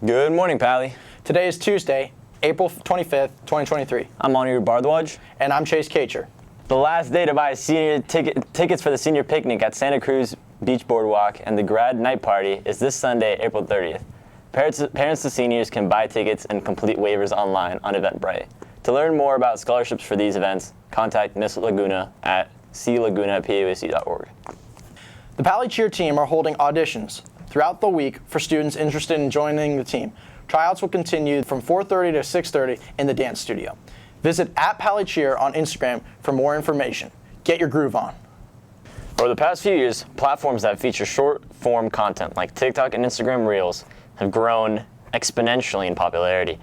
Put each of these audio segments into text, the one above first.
Good morning, Pally. Today is Tuesday, April 25th, 2023. I'm Anirudh Bharadwaj. And I'm Chase Kacher. The last day to buy senior tickets for the senior picnic at Santa Cruz Beach Boardwalk and the grad night party is this Sunday, April 30th. Parents to seniors can buy tickets and complete waivers online on Eventbrite. To learn more about scholarships for these events, contact Miss Laguna at claguna@pauac.org. The Pally Cheer team are holding auditions throughout the week for students interested in joining the team. Tryouts will continue from 4:30 to 6:30 in the dance studio. Visit @PallyCheer on Instagram for more information. Get your groove on. Over the past few years, platforms that feature short-form content like TikTok and Instagram Reels have grown exponentially in popularity.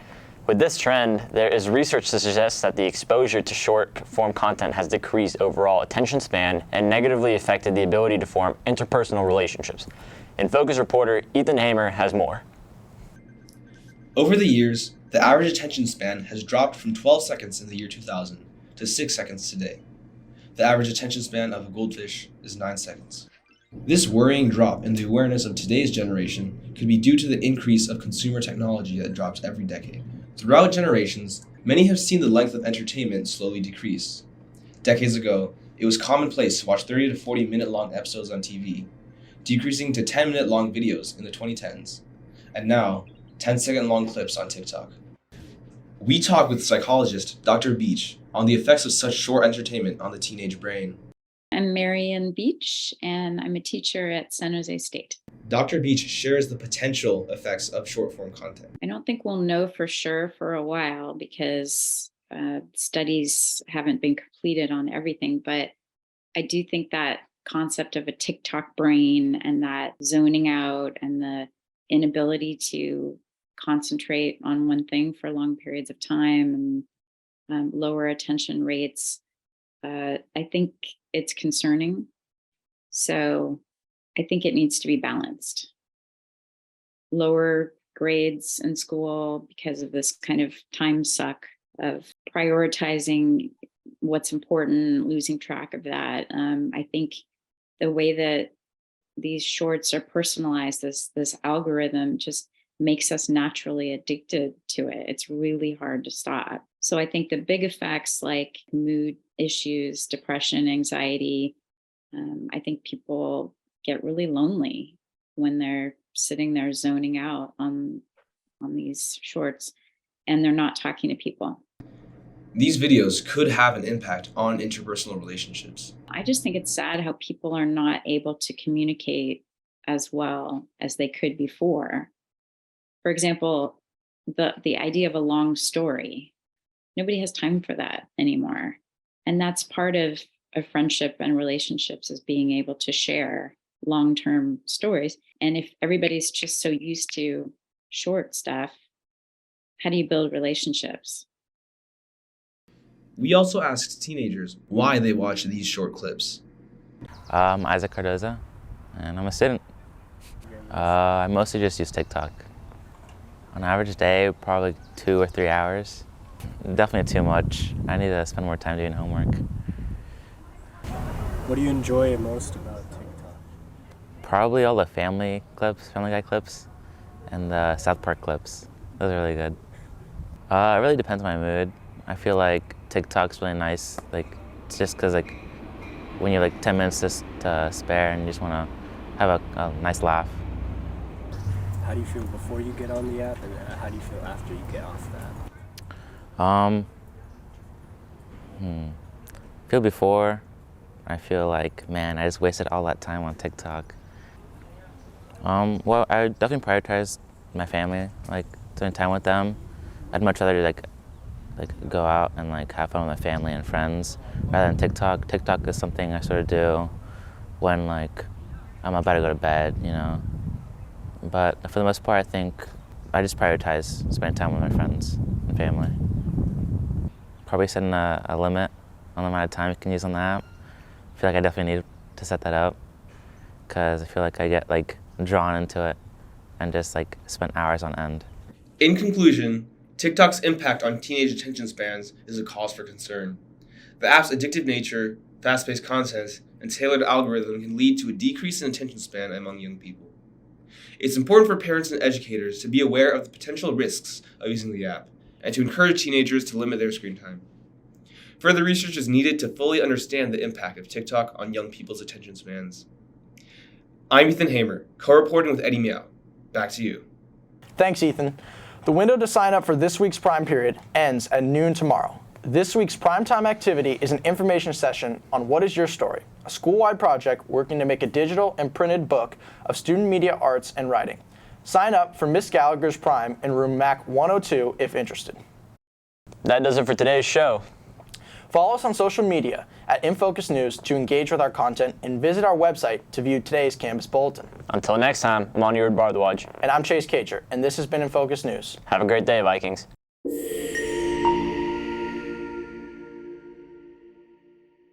With this trend, there is research to suggest that the exposure to short-form content has decreased overall attention span and negatively affected the ability to form interpersonal relationships. InFocus Reporter Ethan Haemer has more. Over the years, the average attention span has dropped from 12 seconds in the year 2000 to 6 seconds today. The average attention span of a goldfish is 9 seconds. This worrying drop in the awareness of today's generation could be due to the increase of consumer technology that drops every decade. Throughout generations, many have seen the length of entertainment slowly decrease. Decades ago, it was commonplace to watch 30 to 40 minute-long episodes on TV, decreasing to 10-minute-long videos in the 2010s, and now 10-second-long clips on TikTok. We talked with psychologist Dr. Beach on the effects of such short entertainment on the teenage brain. I'm Marian Beach, and I'm a teacher at San Jose State. Dr. Beach shares the potential effects of short-form content. I don't think we'll know for sure for a while because studies haven't been completed on everything, but I do think that concept of a TikTok brain and that zoning out and the inability to concentrate on one thing for long periods of time and lower attention rates, I think it's concerning. So I think it needs to be balanced. Lower grades in school because of this kind of time suck of prioritizing what's important, losing track of that. I think the way that these shorts are personalized, this algorithm just makes us naturally addicted to it. It's really hard to stop. So I think the big effects like mood issues, depression, anxiety, I think people get really lonely when they're sitting there zoning out on these shorts and they're not talking to people. These videos could have an impact on interpersonal relationships. I just think it's sad how people are not able to communicate as well as they could before. For example, the idea of a long story. Nobody has time for that anymore. And that's part of a friendship and relationships is being able to share long-term stories. And if everybody's just so used to short stuff, how do you build relationships? We also asked teenagers why they watch these short clips. I'm Isaac Cardoza, and I'm a student. I mostly just use TikTok. On an average day, probably 2 or 3 hours. Definitely too much. I need to spend more time doing homework. What do you enjoy most about TikTok? Probably all the Family Guy clips, and the South Park clips. Those are really good. It really depends on my mood. I feel like TikTok's really nice. Like, it's just because like when you have like 10 minutes to spare and you just want to have a nice laugh. How do you feel before you get on the app, and how do you feel after you get off that? Feel before, I feel like, man, I just wasted all that time on TikTok. Well, I would definitely prioritize my family, like spending time with them. I'd much rather like go out and like have fun with my family and friends rather than TikTok. TikTok is something I sort of do when like I'm about to go to bed, you know. But for the most part, I think I just prioritize spending time with my friends and family. Probably setting a limit on the amount of time you can use on the app. I feel like I definitely need to set that up because I feel like I get like drawn into it and just like spend hours on end. In conclusion, TikTok's impact on teenage attention spans is a cause for concern. The app's addictive nature, fast-paced content, and tailored algorithm can lead to a decrease in attention span among young people. It's important for parents and educators to be aware of the potential risks of using the app and to encourage teenagers to limit their screen time. Further research is needed to fully understand the impact of TikTok on young people's attention spans. I'm Ethan Haemer, co-reporting with Eddie Meow. Back to you. Thanks, Ethan. The window to sign up for this week's Prime Period ends at noon tomorrow. This week's primetime activity is an information session on What Is Your Story, a school-wide project working to make a digital and printed book of student media arts and writing. Sign up for Miss Gallagher's Prime in room MAC 102 if interested. That does it for today's show. Follow us on social media at InFocus News to engage with our content and visit our website to view today's campus bulletin. Until next time, I'm Anirudh Bharadwaj. And I'm Chase Kacher, and this has been InFocus News. Have a great day, Vikings.